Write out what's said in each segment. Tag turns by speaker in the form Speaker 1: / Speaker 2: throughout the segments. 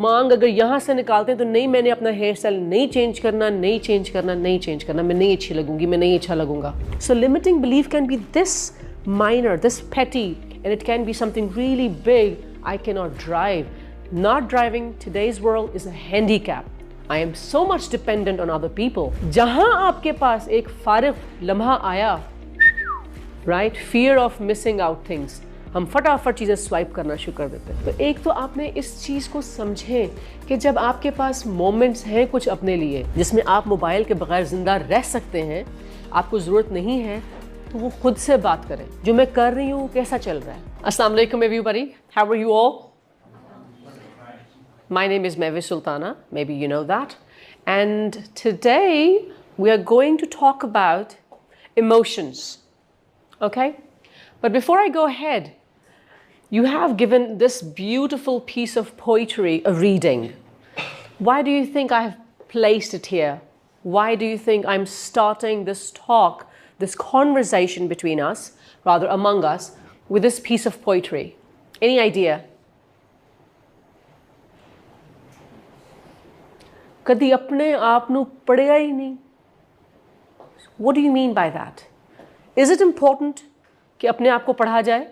Speaker 1: मांग अगर यहाँ से निकालते हैं तो नहीं, मैंने अपना हेयर स्टाइल नहीं चेंज करना, नहीं चेंज करना, नहीं चेंज करना, मैं नहीं अच्छी लगूंगी, मैं नहीं अच्छा लगूंगा. So limiting belief can be this minor, this petty, and it can be something really big. I cannot drive. Not driving today's world is a handicap. I am so much dependent on other people. जहाँ आपके पास एक फारिग लम्हा आया, right? Fear of missing out things. हम फटाफट चीज़ें swipe करना शुरू कर देते हैं. तो एक तो आपने इस चीज़ को समझें कि जब आपके पास मोमेंट्स हैं कुछ अपने लिए जिसमें आप मोबाइल के बगैर ज़िंदा रह सकते हैं, आपको ज़रूरत नहीं है, तो वो खुद से बात करें. जो मैं कर रही हूँ कैसा चल रहा है. अस्सलाम वालेकुम everybody. How are you all? My name is Mehwish Sultana. Maybe you know that. And today we are going to talk about emotions. Okay? But before I go ahead, you have given this beautiful piece of poetry a reading. Why do you think I have placed it here? Why do you think I'm starting this talk, this conversation between us, rather among us, with this piece of poetry? Any idea? कदी अपने आप नू पढ़िया ही नहीं. What do you mean by that? Is it important कि अपने आप को पढ़ा जाए?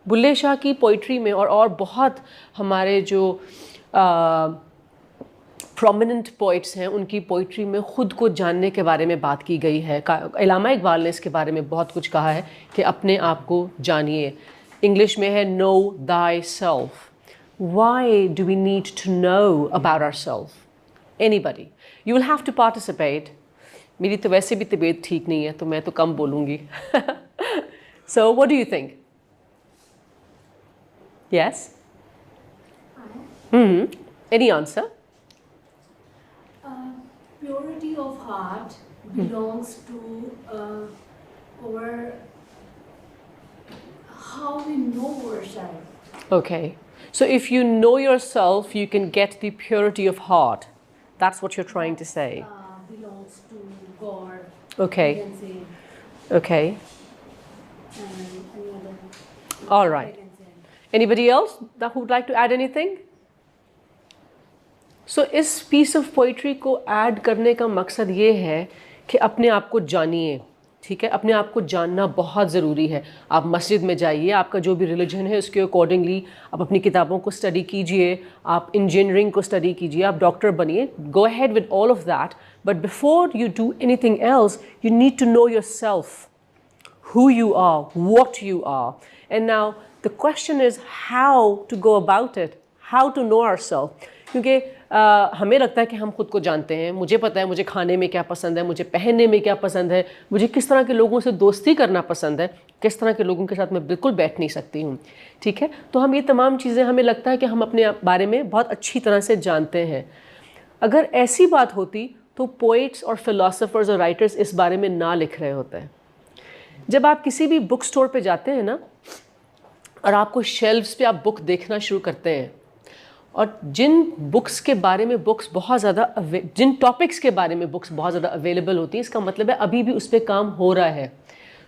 Speaker 1: बुल्ले शाह की पोइट्री में और बहुत हमारे जो प्रोमिनेंट पोइट्स हैं उनकी पोइट्री में ख़ुद को जानने के बारे में बात की गई है. इलामा इकबाल ने इसके बारे में बहुत कुछ कहा है कि अपने आप को जानिए. इंग्लिश में है no thy self. Why do we need to know about ourselves? Anybody? You will have to participate. मेरी तो वैसे भी तबीयत ठीक नहीं है तो मैं तो कम बोलूँगी. So what do you think? Yes? Any answer?
Speaker 2: Purity of heart belongs to our how we know ourselves.
Speaker 1: Okay. So if you know yourself, you can get the purity of heart. That's what you're trying to say.
Speaker 2: Belongs to God.
Speaker 1: Okay.
Speaker 2: You can say,
Speaker 1: Okay.
Speaker 2: any other.
Speaker 1: All right. Anybody else that would like to add anything? So इस piece of poetry को add करने का मकसद ये है कि अपने आप को जानिए. ठीक है, अपने आप को जानना बहुत ज़रूरी है. आप मस्जिद में जाइए, आपका जो भी रिलीजन है उसके अकॉर्डिंगली आप अपनी किताबों को स्टडी कीजिए, आप इंजीनियरिंग को स्टडी कीजिए, आप डॉक्टर बनिए. Go ahead with all of that, but before you do anything else you need to know yourself, who you are, what you are. And now the question is how to go about it, how to know ourselves. क्योंकि हमें लगता है कि हम खुद को जानते हैं. मुझे पता है मुझे खाने में क्या पसंद है, मुझे पहनने में क्या पसंद है, मुझे किस तरह के लोगों से दोस्ती करना पसंद है, किस तरह के लोगों के साथ मैं बिल्कुल बैठ नहीं सकती हूँ. ठीक है, तो हम ये तमाम चीज़ें हमें लगता है कि हम अपने बारे में बहुत अच्छी तरह से जानते हैं. अगर ऐसी बात होती तो पोइट्स और फिलोसोफर्स और राइटर्स इस बारे में ना लिख रहे होते हैं. जब आप किसी भी बुक स्टोर पे जाते हैं ना और आपको शेल्फ्स पे आप बुक देखना शुरू करते हैं और जिन बुक्स के बारे में बुक्स बहुत ज़्यादा जिन टॉपिक्स के बारे में बुक्स बहुत ज़्यादा अवेलेबल होती हैं, इसका मतलब है अभी भी उस पर काम हो रहा है.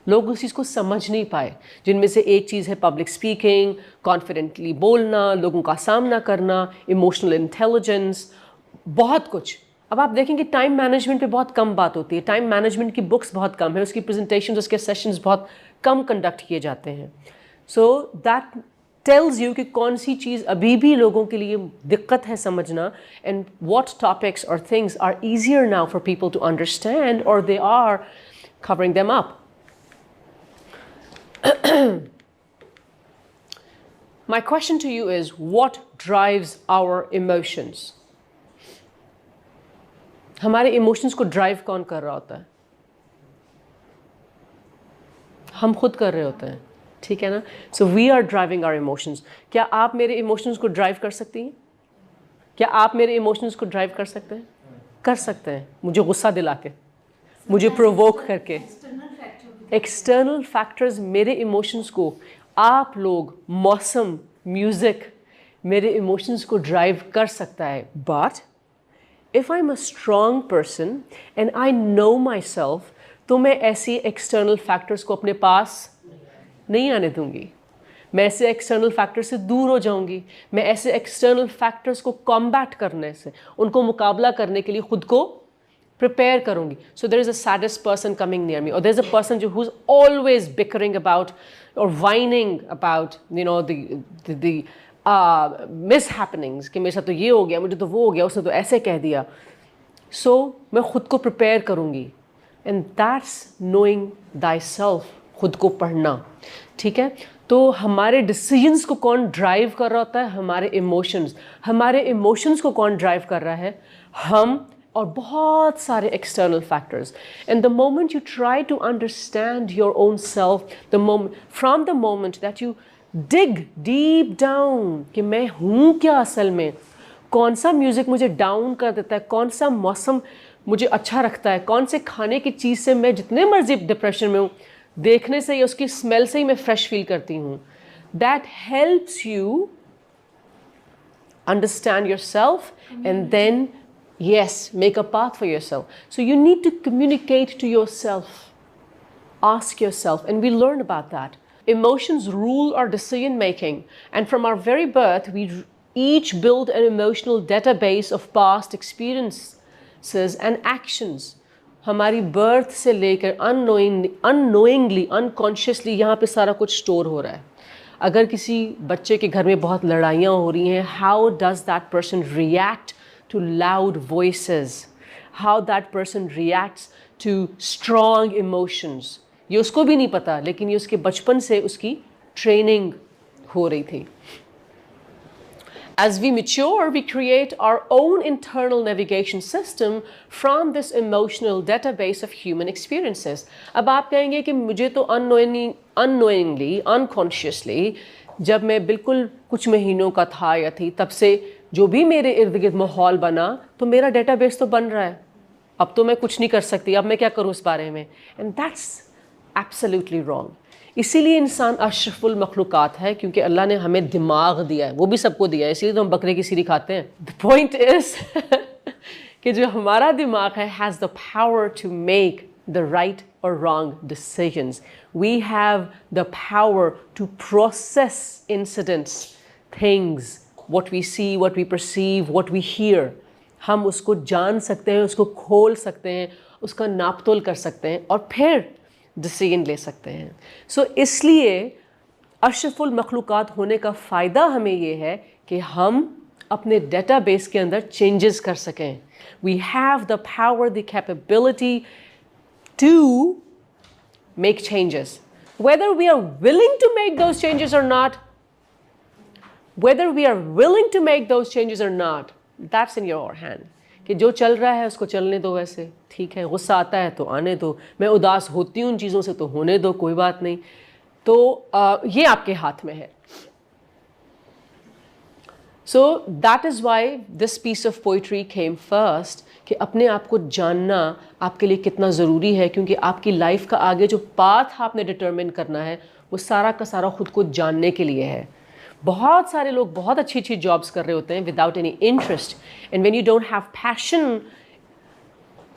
Speaker 1: लोग उस चीज़ को समझ नहीं पाए. जिनमें से एक चीज़ है पब्लिक स्पीकिंग, कॉन्फिडेंटली बोलना, लोगों का सामना करना, इमोशनल इंटेलिजेंस, बहुत कुछ. अब आप देखेंगे टाइम मैनेजमेंट पे बहुत कम बात होती है. टाइम मैनेजमेंट की बुक्स बहुत कम है, उसकी प्रेजेंटेशंस, उसके सेशंस बहुत कम कंडक्ट किए जाते हैं. सो दैट टेल्स यू कि कौन सी चीज़ अभी भी लोगों के लिए दिक्कत है समझना, एंड व्हाट टॉपिक्स और things are easier now for people to understand और they are covering them up. My question to you is, what drives our emotions? हमारे इमोशंस को ड्राइव कौन कर रहा होता है? हम खुद कर रहे होते हैं. ठीक है ना? So we are driving our emotions. क्या आप मेरे इमोशंस को ड्राइव कर सकती हैं? क्या आप मेरे इमोशंस को ड्राइव कर सकते हैं? कर सकते हैं. मुझे गुस्सा दिला के, मुझे प्रोवोक करके. एक्सटर्नल फैक्टर्स मेरे इमोशंस को, आप लोग, मौसम, म्यूज़िक मेरे इमोशंस को ड्राइव कर सकता है. But if I'm a strong person and I know myself, तो मैं ऐसी external factors को अपने पास नहीं आने दूंगी. मैं ऐसे एक्सटर्नल फैक्टर से दूर हो जाऊंगी, मैं ऐसे एक्सटर्नल फैक्टर्स को कॉम्बैट करने से, उनको मुकाबला करने के लिए खुद को प्रिपेयर करूंगी. So there is a saddest person coming near me, और there is a person who is always bickering about और whining about the mishappenings कि मेरे साथ तो ये हो गया, मुझे तो वो हो गया, उसने तो ऐसे कह दिया. सो मैं खुद को प्रिपेयर करूंगी. And that's knowing thy self, खुद को पढ़ना. ठीक है, तो हमारे डिसीजंस को कौन ड्राइव कर रहा होता है? हमारे इमोशंस. हमारे इमोशंस को कौन ड्राइव कर रहा है? हम और बहुत सारे external factors. And the moment you try to understand your own self, from the moment that you dig deep down कि मैं हूँ क्या असल में, कौन सा म्यूज़िक मुझे डाउन कर देता है, कौन सा मौसम मुझे अच्छा रखता है, कौन से खाने की चीज़ से मैं जितने मर्जी डिप्रेशन में हूँ, देखने से या उसकी स्मेल से ही मैं फ्रेश फील करती हूँ. That helps you understand yourself and then yes, make a path for yourself. So you need to communicate to yourself. Ask yourself, and we learn about that. Emotions rule our decision making, and from our very birth, we each build an emotional database of past experiences and actions. हमारी birth से लेकर unknowingly, unconsciously यहाँ पे सारा कुछ store हो रहा है. अगर किसी बच्चे के घर में बहुत लड़ाइयाँ हो रही हैं, how does that person react to loud voices, how that person reacts to strong emotions? ये उसको भी नहीं पता, लेकिन ये उसके बचपन से उसकी ट्रेनिंग हो रही थी. As we mature, we create our own internal navigation system from this emotional database of human experiences. अब आप कहेंगे कि मुझे तो unknowingly, unconsciously, जब मैं बिल्कुल कुछ महीनों का था या थी, तब से जो भी मेरे इर्द गिर्द माहौल बना, तो मेरा डेटाबेस तो बन रहा है. अब तो मैं कुछ नहीं कर सकती, अब मैं क्या करूँ इस बारे में? And that's absolutely wrong. इसीलिए इंसान अशरफुल मखलूक़ात है, क्योंकि अल्लाह ने हमें दिमाग दिया है, वो भी सबको दिया है, इसीलिए तो हम बकरे की सीरी खाते हैं. द पॉइंट इज कि जो हमारा दिमाग है has the power to make the right or wrong decisions. We have the power to process incidents, things, what we see, what we perceive, what we hear. हम उसको जान सकते हैं, उसको खोल सकते हैं, उसका नापतोल कर सकते हैं और फिर डिसीजन ले सकते हैं. सो इसलिए अशरफुल मखलूक़ात होने का फ़ायदा हमें ये है कि हम अपने डेटाबेस के अंदर चेंजेस कर सकें. We have the power, the capability to make changes. Whether we are willing to make those changes or not, that's in your hand. कि जो चल रहा है उसको चलने दो, वैसे ठीक है. गुस्सा आता है तो आने दो, मैं उदास होती हूँ उन चीज़ों से तो होने दो, कोई बात नहीं. तो ये आपके हाथ में है. So that is why this piece of poetry came first, कि अपने आप को जानना आपके लिए कितना ज़रूरी है, क्योंकि आपकी लाइफ का आगे जो पाथ आपने डिटरमिन करना है वो सारा का सारा खुद को जानने के लिए है. बहुत सारे लोग बहुत अच्छी अच्छी जॉब्स कर रहे होते हैं without any interest, and when you don't have passion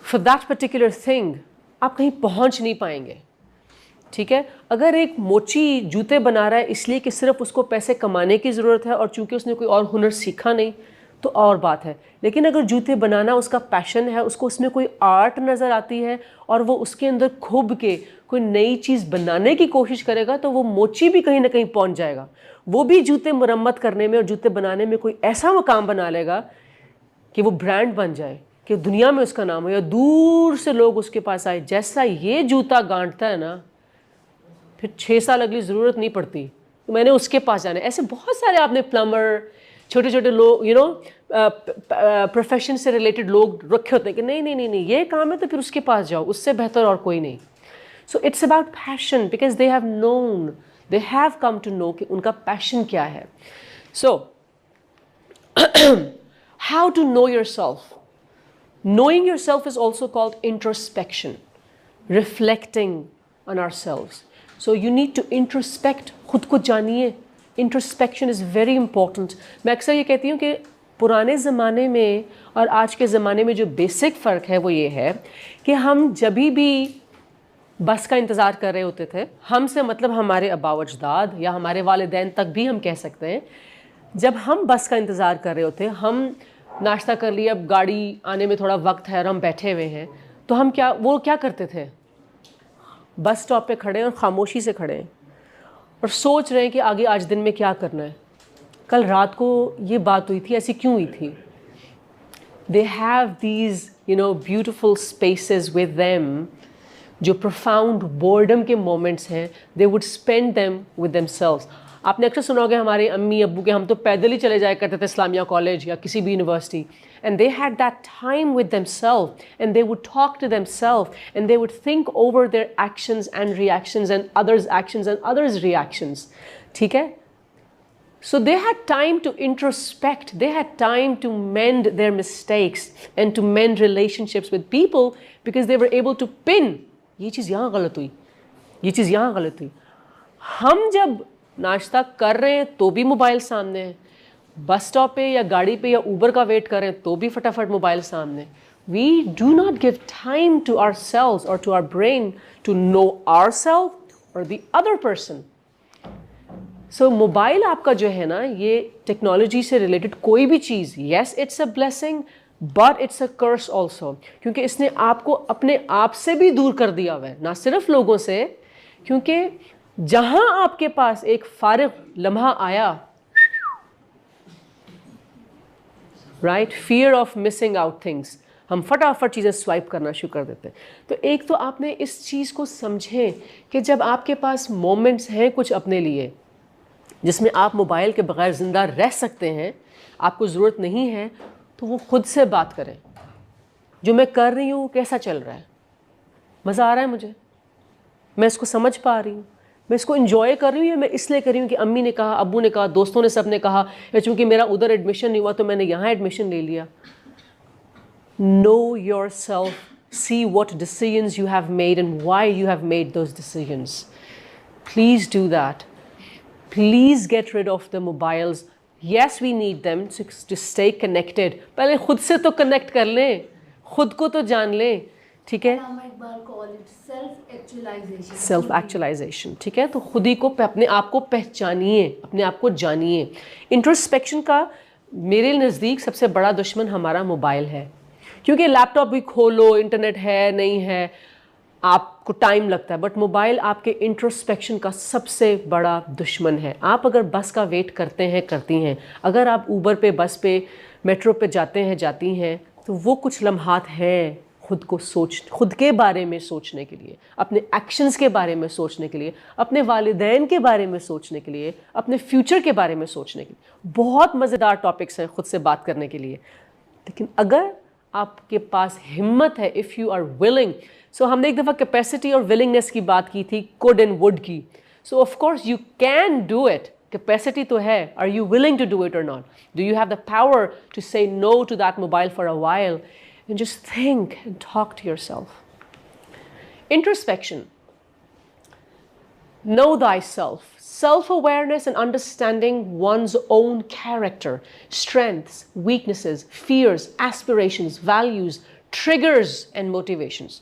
Speaker 1: for that particular thing, आप कहीं पहुंच नहीं पाएंगे. ठीक है, अगर एक मोची जूते बना रहा है इसलिए कि सिर्फ उसको पैसे कमाने की ज़रूरत है और चूंकि उसने कोई और हुनर सीखा नहीं, तो और बात है. लेकिन अगर जूते बनाना उसका पैशन है, उसको उसमें कोई आर्ट नज़र आती है और वो उसके अंदर खुब के कोई नई चीज़ बनाने की कोशिश करेगा, तो वो मोची भी कहीं ना कहीं पहुंच जाएगा. वो भी जूते मरम्मत करने में और जूते बनाने में कोई ऐसा मकाम बना लेगा कि वो ब्रांड बन जाए, कि दुनिया में उसका नाम हो, या दूर से लोग उसके पास आए. जैसा ये जूता गांठता है ना, फिर 6 साल अगली ज़रूरत नहीं पड़ती, तो मैंने उसके पास जाना है. ऐसे बहुत सारे आपने प्लम्बर, छोटे छोटे लोग, यू नो, प्रोफेशन से रिलेटेड लोग रखे होते हैं कि नहीं नहीं नहीं नहीं ये काम है तो फिर उसके पास जाओ, उससे बेहतर और कोई नहीं. So it's about passion, because they have known, they have come to know कि उनका पैशन क्या है. So how to know yourself. Knowing yourself is also called introspection, reflecting on ourselves. So you need to introspect, खुद को जानिए. Introspection is very important. मैं अक्सर ये कहती हूँ कि पुराने ज़माने में और आज के ज़माने में जो बेसिक फ़र्क है वो ये है कि हम जब भी बस का इंतज़ार कर रहे होते थे, हमसे मतलब हमारे आबा व अजदाद या हमारे वालिदैन तक भी हम कह सकते हैं, जब हम बस का इंतज़ार कर रहे होते, हम नाश्ता कर लिया, अब गाड़ी आने में थोड़ा वक्त है और हम बैठे हुए हैं, तो हम क्या करते थे, बस स्टॉप पे खड़े हैं और ख़ामोशी से खड़े हैं और सोच रहे हैं कि आगे आज दिन में क्या करना है, कल रात को ये बात हुई थी, ऐसी क्यों हुई थी. They have these beautiful spaces with them, जो profound boredom के moments हैं, they would spend them with themselves. आपने अक्सर सुना होगा हमारे अम्मी अब्बू के, हम तो पैदल ही चले जाया करते थे इस्लामिया कॉलेज या किसी भी university, and they had that time with themselves and they would talk to themselves and they would think over their actions and reactions and others' actions and others' reactions. ठीक है. So they had time to introspect, they had time to mend their mistakes and to mend relationships with people because they were able to pin, ये चीज़ यहाँ गलत हुई, ये चीज़ यहाँ गलत हुई. हम जब नाश्ता कर रहे हैं तो भी मोबाइल सामने है, बस स्टॉप पे या गाड़ी पे या ऊबर का वेट कर रहे हैं तो भी फटाफट मोबाइल सामने. We do not give time to ourselves or to our brain to know ourselves or the other person. So mobile आपका जो है ना, ये टेक्नोलॉजी से रिलेटेड कोई भी चीज़, yes it's a blessing but it's a curse also, क्योंकि इसने आपको अपने आप से भी दूर कर दिया हुआ है, ना सिर्फ लोगों से, क्योंकि जहाँ आपके पास एक फारिग लम्हा आया, right, fear of missing out things, हम फटाफट चीज़ें स्वाइप करना शुरू कर देते हैं. तो एक तो आपने इस चीज़ को समझें कि जब आपके पास मोमेंट्स हैं कुछ अपने लिए जिसमें आप मोबाइल के बगैर ज़िंदा रह सकते हैं, आपको ज़रूरत नहीं है, तो वो खुद से बात करें, जो मैं कर रही हूँ कैसा चल रहा है, मज़ा आ रहा है मुझे, मैं इसको समझ पा रही हूँ, मैं इसको इन्जॉय कर रही हूँ या मैं इसलिए कर रही हूँ कि अम्मी ने कहा, अब्बू ने कहा, दोस्तों ने, सब ने कहा, या चूँकि मेरा उधर एडमिशन नहीं हुआ तो मैंने यहाँ एडमिशन ले लिया. Know yourself, see what decisions you have made and why you have made those decisions. Please do that. Please get rid of the mobiles. Yes, we need them to stay connected. पहले खुद से तो connect कर लें, खुद को तो जान लें, ठीक है. सेल्फ एक्चुअलाइजेशन, ठीक है. तो खुद ही को, अपने आप को पहचानिए, अपने आप को जानिए. इंट्रोस्पेक्शन का मेरे नज़दीक सबसे बड़ा दुश्मन हमारा मोबाइल है, क्योंकि लैपटॉप भी खोलो, इंटरनेट है नहीं है, आपको टाइम लगता है, बट मोबाइल आपके इंट्रोस्पेक्शन का सबसे बड़ा दुश्मन है. आप अगर बस का वेट करते हैं, करती हैं, अगर आप ऊबर पे, बस पे, मेट्रो पे जाते हैं, जाती हैं, तो वो कुछ लम्हात हैं खुद के बारे में सोचने के लिए, अपने एक्शंस के बारे में सोचने के लिए, अपने वालिदैन के बारे में सोचने के लिए, अपने फ्यूचर के बारे में सोचने के लिए. बहुत मज़ेदार टॉपिक्स हैं खुद से बात करने के लिए. लेकिन अगर आपके पास हिम्मत है, इफ़ यू आर विलिंग, सो हमने एक दफ़ा कैपेसिटी और विलिंगनेस की बात की थी, कुड एंड वुड की. So of course you can do it. Capacity तो है, are you willing to do it और not? Do you have the power to say no to that mobile for a while and just think and talk to yourself. Introspection. Know thyself. Self-awareness and understanding one's own character, strengths, weaknesses, fears, aspirations, values, triggers and motivations.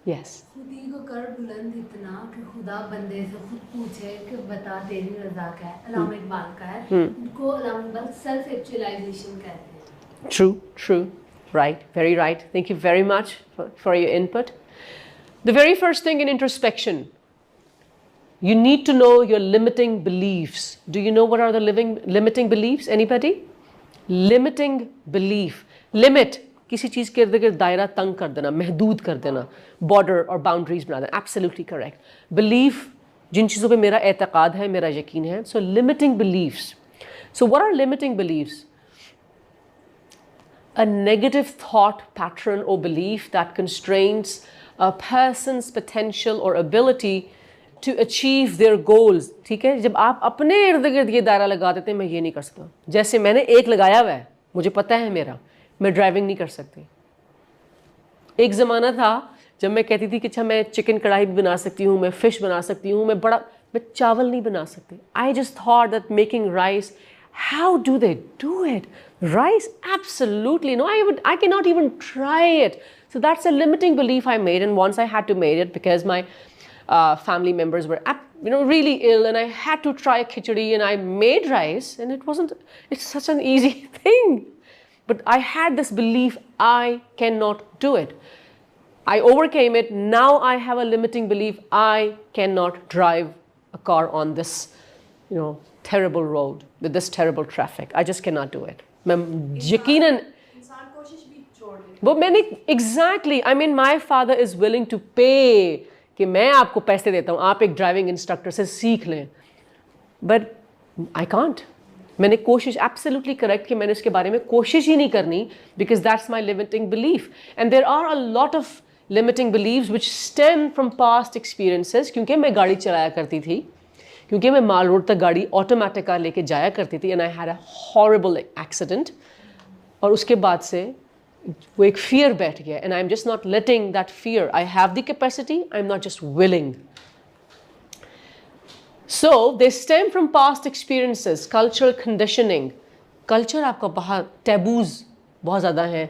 Speaker 1: Yes.
Speaker 2: खुद ही को कर बुलंद इतना कि खुदा बंदे से खुद पूछे कि बता तेरी रज़ा क्या है. अल्लामा इकबाल का है. उनको अल्लामा इकबाल सेल्फ एक्चुअलाइजेशन कहते हैं.
Speaker 1: True, true. Right, very right. Thank you very much for your input. The very first thing in introspection, you need to know your limiting beliefs. Do you know what are the limiting beliefs? Anybody? Limiting belief. Limit, किसी चीज़ के इर्द गिर्द दायरा तंग कर देना, महदूद कर देना, border और boundaries बना देना. Absolutely correct. Belief, जिन चीज़ों पे मेरा एतक़ाद है, मेरा यकीन है. So limiting beliefs. So what are limiting beliefs? A negative thought pattern or belief that constrains a person's potential or ability to achieve their goals. ठीक है, जब आप अपने इर्द गिर्द ये दायरा लगा देते हैं, मैं ये नहीं कर सकता, जैसे मैंने एक लगाया हुआ है, मुझे पता है मेरा, मैं ड्राइविंग नहीं कर सकती. एक ज़माना था जब मैं कहती थी कि अच्छा मैं चिकन कढ़ाई भी बना सकती हूँ, मैं फ़िश बना सकती हूँ, मैं चावल नहीं बना सकती. I just thought that making rice, How do they do it? Rice? Absolutely no. I cannot even try it. So that's a limiting belief I made, and once I had to make it because my family members were really ill, and I had to try khichdi, and I made rice, and it's such an easy thing. But I had this belief I cannot do it. I overcame it. Now I have a limiting belief I cannot drive a car on this, terrible road with this terrible traffic. I just cannot do it. मैं यकीनन
Speaker 2: इंसान कोशिश भी छोड़ दे
Speaker 1: वो मैंने exactly, I mean my father is willing to pay कि मैं आपको पैसे देता हूँ, आप एक ड्राइविंग इंस्ट्रक्टर से सीख लें, but I can't. मैंने कोशिश absolutely correct कि मैंने इसके बारे में कोशिश ही नहीं करनी because that's my limiting belief. And there are a lot of limiting beliefs which stem from past experiences. क्योंकि मैं गाड़ी चलाया करती थी, क्योंकि मैं माल रोड तक गाड़ी ऑटोमेटिक कार लेके जाया करती थी, and I had a horrible accident. और उसके बाद से वो एक fear बैठ गया, and I'm just not letting that fear. I have the capacity, I'm not just willing. So they stem from past experiences, cultural conditioning. Culture आपका बहुत taboos बहुत ज़्यादा हैं,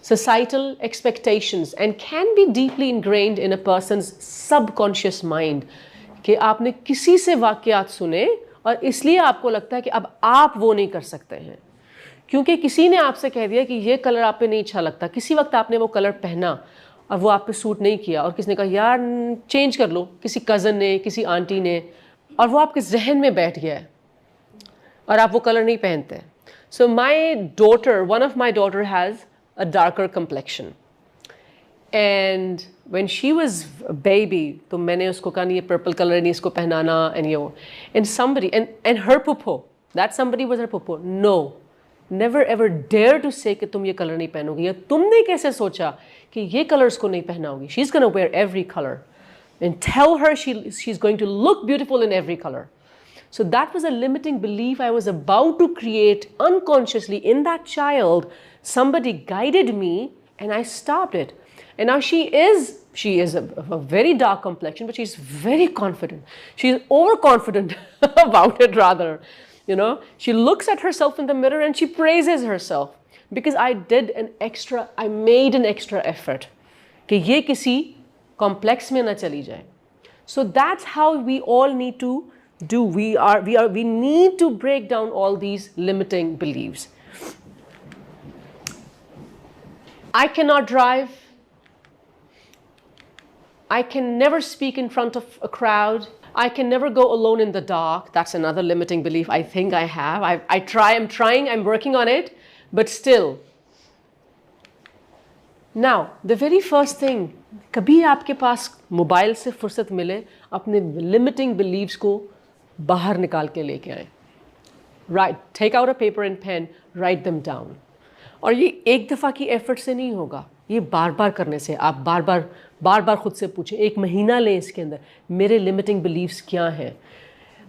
Speaker 1: societal expectations, and can be deeply ingrained in a person's subconscious mind. कि आपने किसी से वाक़यात सुने और इसलिए आपको लगता है कि अब आप वो नहीं कर सकते हैं, क्योंकि किसी ने आपसे कह दिया कि ये कलर आप पे नहीं अच्छा लगता, किसी वक्त आपने वो कलर पहना और वो आप पे सूट नहीं किया, और किसी ने कहा यार चेंज कर लो, किसी कज़न ने, किसी आंटी ने, और वो आपके जहन में बैठ गया है और आप वो कलर नहीं पहनते. So my daughter, one of my daughter has a darker complexion, and when she was a baby, तो मैंने उसको कहा नहीं ये पर्पल कलर नहीं इसको पहनाना, and somebody and her pupo, that somebody was her pupo. No, never ever dare to say कि तुम ये कलर नहीं पहनोगी, या तुमने कैसे सोचा कि ये कलर उसको नहीं पहनाओगी. She's going to wear every color, and tell her she's going to look beautiful in every color. So that was a limiting belief I was about to create unconsciously in that child. Somebody guided me and I stopped it. And now she is a very dark complexion, but she's very confident. She's overconfident about it rather. She looks at herself in the mirror and she praises herself because I made an extra effort कि ये किसी complex में ना चली जाए. So that's how we all need to do. We need to break down all these limiting beliefs. I cannot drive. I can never speak in front of a crowd. I can never go alone in the dark. That's another limiting belief I think I have. I'm trying, I'm working on it, but still. Now, the very first thing, कभी आपके पास mobile से फुर्सत मिले, अपने limiting beliefs को बाहर निकाल के लेके आए. Take out a paper and pen, write them down. और ये एक दफ़ा की एफर्ट से नहीं होगा, ये बार बार करने से. आप बार बार खुद से पूछें, एक महीना लें इसके अंदर, मेरे लिमिटिंग बिलीव्स क्या हैं.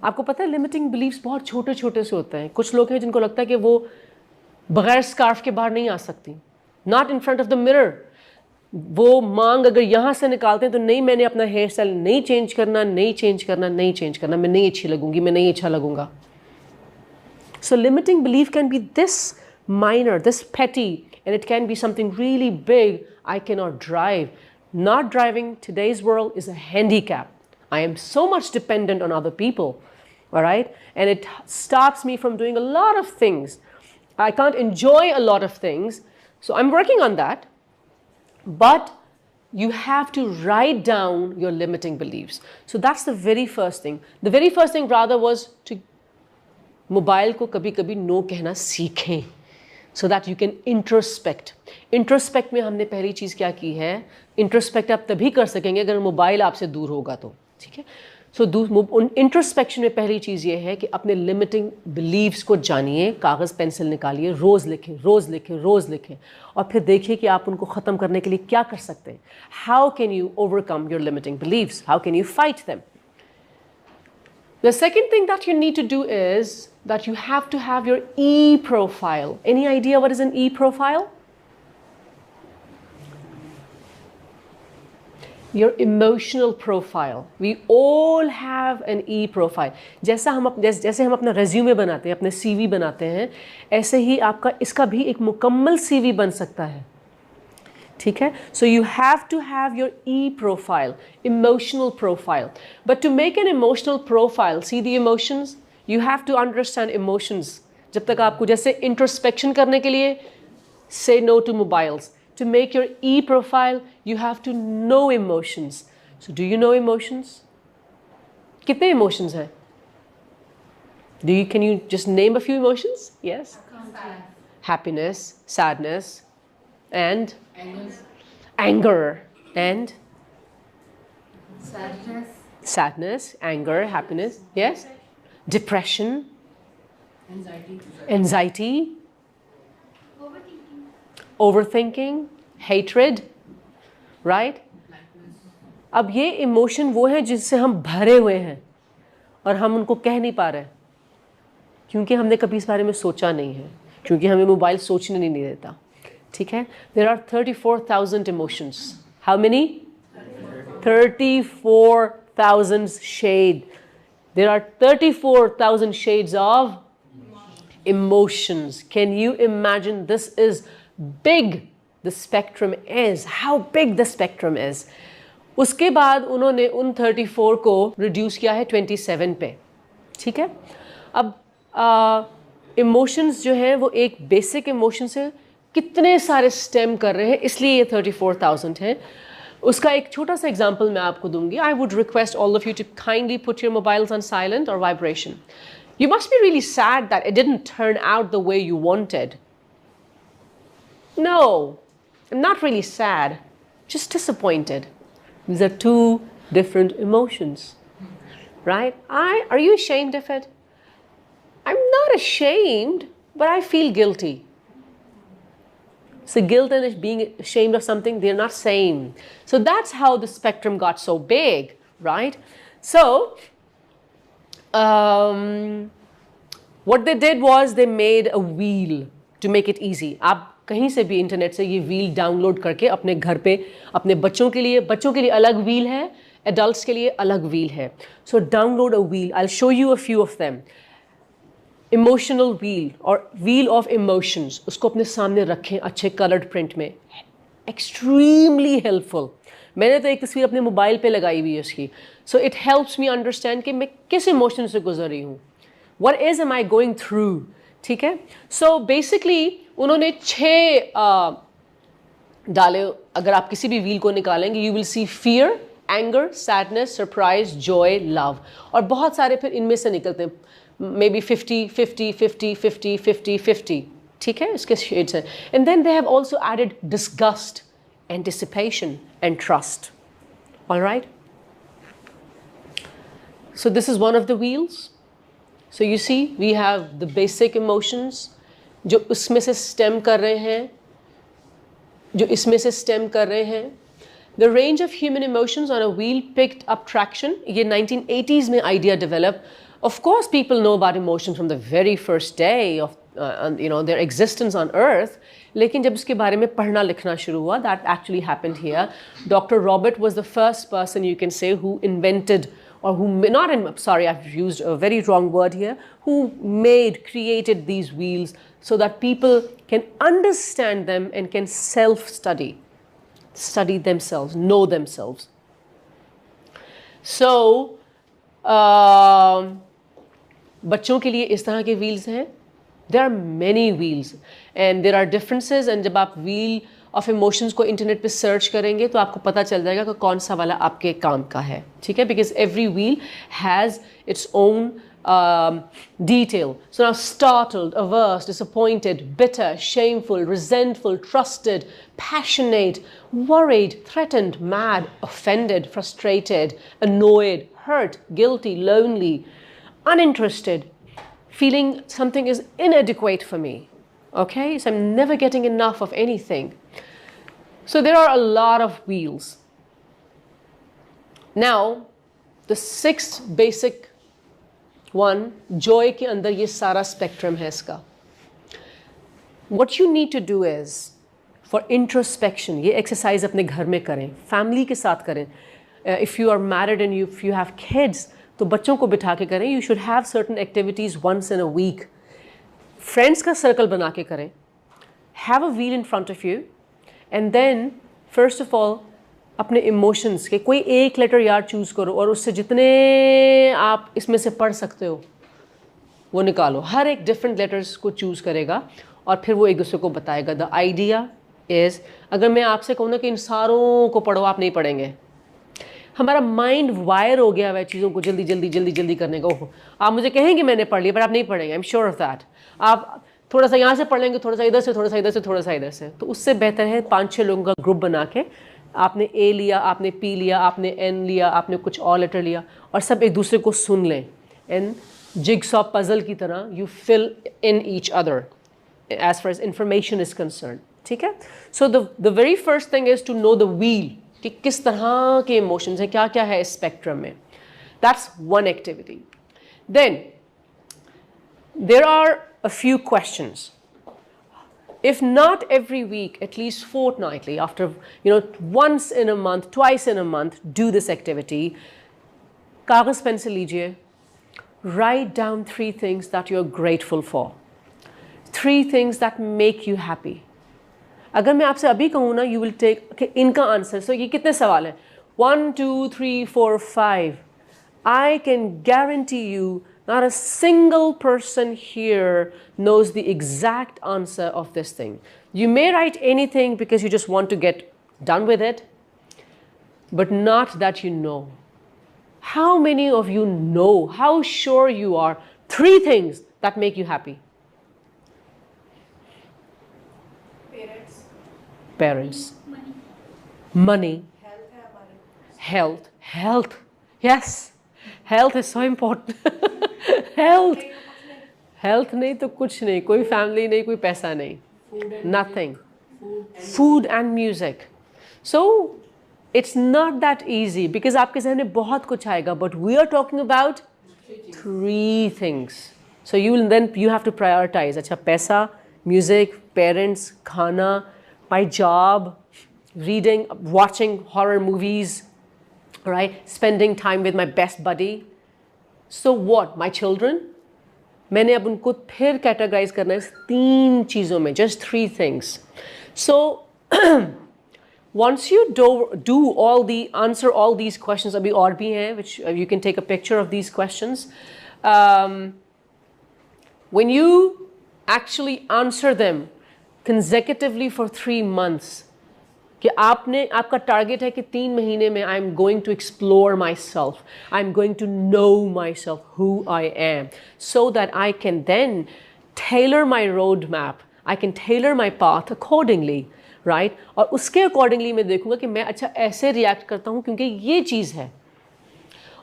Speaker 1: आपको पता है लिमिटिंग बिलीव्स बहुत छोटे छोटे से होते हैं. कुछ लोग हैं जिनको लगता है कि वो बगैर स्कार्फ के बाहर नहीं आ सकती, not in front of the mirror. वो मांग अगर यहाँ से निकालते हैं तो नहीं, मैंने अपना हेयर स्टाइल नहीं चेंज करना, मैं नहीं अच्छी लगूंगी, मैं नहीं अच्छा लगूंगा. So limiting believe can be this minor, this petty, and it can be something really big. I cannot drive. Not driving today's world is a handicap. I am so much dependent on other people, all right? And it stops me from doing a lot of things. I can't enjoy a lot of things. So I'm working on that. But you have to write down your limiting beliefs. So that's the very first thing. The very first thing rather was to mobile ko kabhi kabhi no कहना सीखें. So that you can introspect. Introspect में हमने पहली चीज़ क्या की है, introspect आप तभी कर सकेंगे अगर मोबाइल आपसे दूर होगा तो, ठीक है. सो इंट्रोस्पेक्शन में पहली चीज़ ये है कि अपने लिमिटिंग बिलीव्स को जानिए, कागज़ पेंसिल निकालिए, रोज़ लिखें और फिर देखिए कि आप उनको ख़त्म करने के लिए क्या कर सकते हैं. How can you overcome your limiting beliefs, how can you fight them. The second thing that you need to do is that you have to have your E-profile. Any idea what is an E-profile? Your emotional profile. We all have an E profile. जैसे हम अपना resume बनाते हैं, अपने CV बनाते हैं, ऐसे ही आपका इसका भी एक मुकम्मल CV बन सकता है. ठीक है? So you have to have your E profile, emotional profile. But to make an emotional profile, see the emotions, you have to understand emotions. जब तक आपको जैसे introspection करने के लिए say no to mobiles. To make your E profile, you have to know emotions. So do you know emotions? कितने emotions हैं? Can you just name a few emotions? Yes? Happiness, sadness, and anger, and sadness, anger, happiness, yes? Depression, anxiety, overthinking, hatred, right? अब ये emotion वो है जिससे हम भरे हुए हैं और हम उनको कह नहीं पा रहे क्योंकि हमने कभी इस बारे में सोचा नहीं है, क्योंकि हमें मोबाइल सोचने नहीं देता. ठीक है? There are 34,000 emotions. How many? 34,000 shades. There are 34,000 shades of emotions. Can you imagine? This is big. The spectrum is. How big the spectrum is. उसके बाद उन्होंने उन 34 को रिड्यूस किया है 27 पे. ठीक है? अब इमोशंस जो हैं वो एक बेसिक इमोशन से कितने सारे स्टेम कर रहे हैं, इसलिए ये 34,000 हैं. उसका एक छोटा सा एग्जांपल मैं आपको दूंगी. I would request all of you to kindly put your mobiles on silent और vibration. You must be really sad that it didn't turn out the way you wanted. No, I'm not really sad, just disappointed. These are two different emotions, right? Are you ashamed of it? I'm not ashamed, but I feel guilty. So guilt and being ashamed of something, they're not same. So that's how the spectrum got so big, right? So, what they did was they made a wheel to make it easy. आप कहीं से भी internet से ये wheel download करके अपने घर पे अपने बच्चों के लिए अलग व्हील है, एडल्ट्स के लिए अलग व्हील है. So download a wheel. I will show you a few of them. Emotional wheel और व्हील ऑफ इमोशंस, उसको अपने सामने रखें अच्छे कलर्ड प्रिंट में. Extremely helpful. मैंने तो एक तस्वीर अपने मोबाइल पे लगाई हुई है उसकी. So it helps me understand कि मैं किस इमोशन से गुजर रही हूँ. What am I going through? ठीक है? So basically उन्होंने 6 डाले. अगर आप किसी भी व्हील को निकालेंगे, you will see fear, anger, sadness, surprise, joy, love. और बहुत सारे फिर इनमें से निकलते हैं. Maybe 50, 50, 50, 50, 50, 50. ठीक है? इसके shades हैं. And then they have also added disgust, anticipation, and trust. All right? So this is one of the wheels. So you see, we have the basic emotions, जो उसमें से stem कर रहे हैं, जो इसमें से stem कर रहे हैं. The range of human emotions on a wheel picked up traction. ये 1980s में idea developed. Of course, people know about emotions from the very first day of their existence on Earth. लेकिन जब उसके बारे में पढ़ना लिखना शुरू हुआ, that actually happened here. Dr. Robert was the first person, you can say, who invented, or I've used a very wrong word here, who created these wheels so that people can understand them and can study themselves, know themselves. So, बच्चों के लिए इस तरह के wheels हैं. There are many wheels and there are differences, and जब आप wheel of emotions को इंटरनेट पे सर्च करेंगे तो आपको पता चल जाएगा कि कौन सा वाला आपके काम का है. ठीक है? Because every wheel has its own detail. So now startled, averse, disappointed, bitter, shameful, resentful, trusted, passionate, worried, threatened, mad, offended, frustrated, annoyed, hurt, guilty, lonely, uninterested, feeling something is inadequate for me. Okay? So I'm never getting enough of anything. So there are a lot of wheels. Now, the 6th basic one, joy के अंदर ये सारा spectrum है इसका. What you need to do is, for introspection, ये exercise अपने घर में करें, फैमिली के साथ करें. If you are married and if you have kids, तो बच्चों को बिठा के करें. You should have certain activities once in a week. Friends का सर्कल बना के करें. Have a wheel in front of you and then first of all अपने इमोशंस के कोई एक लेटर यार चूज़ करो और उससे जितने आप इसमें से पढ़ सकते हो वो निकालो. हर एक डिफरेंट लेटर्स को चूज़ करेगा और फिर वो एक दूसरे को बताएगा. द आइडिया इज़, अगर मैं आपसे कहूँ ना कि इन सारों को पढ़ो, आप नहीं पढ़ेंगे. हमारा माइंड वायर हो गया है चीज़ों को जल्दी जल्दी जल्दी जल्दी करने का. ओहो, आप मुझे कहेंगे मैंने पढ़ लिया, पर आप नहीं पढ़ेंगे. I am sure of that. आप थोड़ा सा यहाँ से पढ़ लेंगे, थोड़ा सा इधर से, थोड़ा सा इधर से, थोड़ा सा इधर से. तो उससे बेहतर है 5-6 लोगों का ग्रुप बना के आपने ए लिया, आपने पी लिया, आपने एन लिया, आपने कुछ और लेटर लिया और सब एक दूसरे को सुन लें. एंड जिगसॉ पजल की तरह you fill in each other as far as information is concern. ठीक है. So the very first thing is to know the wheel, कि किस तरह के इमोशंस हैं, क्या क्या है इस स्पेक्ट्रम में. That's one activity. Then there are a few questions. If not every week, at least fortnightly, after, once in a month, twice in a month, do this activity. कागज पेंसिल लीजिए. Write down 3 things that you're grateful for. 3 things that make you happy. अगर मैं आपसे अभी कहूँ ना, you will take okay, इनका answer. So ये कितने सवाल हैं? 1, 2, 3, 4, 5. I can guarantee you not a single person here knows the exact answer of this thing. You may write anything because you just want to get done with it, but not that you know. How many of you know, how sure you are, 3 things that make you happy? Parents. Money. Health. Yes. Health is so important. Health नहीं तो कुछ नहीं, कोई family नहीं, कोई पैसा नहीं, nothing. Food and music. So it's not that easy because आपके ज़हन में बहुत कुछ आएगा, but we are talking about 3 things. So you have to prioritize. अच्छा, पैसा, music, parents, खाना, my job, reading, watching horror movies, right? Spending time with my best buddy. So what? My children? मैंने अब उनको फिर कैटेगराइज करना है 3 चीज़ों में, just 3 things. So once you answer all these questions, अभी और भी हैं, which you can take a picture of these questions. When you actually answer them consecutively for 3 months, कि आपका टारगेट है कि 3 महीने में I am going to explore myself, I am going to know myself who I am, so that I can then tailor my road map, I can tailor my path accordingly, right. और उसके accordingly मैं देखूंगा कि मैं अच्छा ऐसे react करता हूँ क्योंकि ये चीज़ है.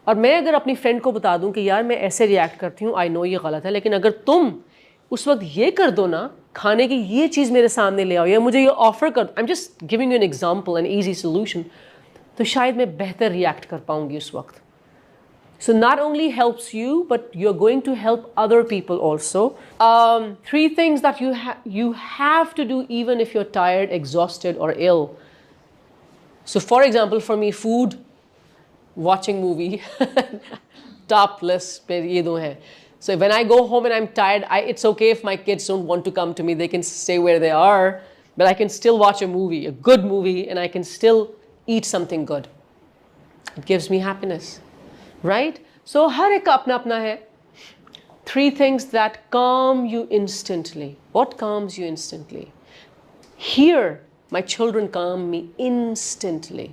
Speaker 1: और मैं अगर अपनी फ्रेंड को बता दूँ कि यार मैं ऐसे रिएक्ट करती हूँ, आई नो ये गलत है, लेकिन अगर तुम उस वक्त ये कर दो ना, खाने की ये चीज़ मेरे सामने ले आओ या मुझे ये ऑफ़र कर, I am just giving you an example, an easy solution, तो शायद मैं बेहतर रिएक्ट कर पाऊँगी उस वक्त. So not only helps you, but you're going to help other people also. 3 things that you have to do even if you're tired, exhausted or ill. So for example, for me, food, watching movie, top list पे ये 2 हैं. So when I go home and I'm tired, it's okay if my kids don't want to come to me. They can stay where they are, but I can still watch a movie, a good movie, and I can still eat something good. It gives me happiness, right? So हर एक का अपना अपना है. 3 things that calm you instantly. What calms you instantly? Here, my children calm me instantly.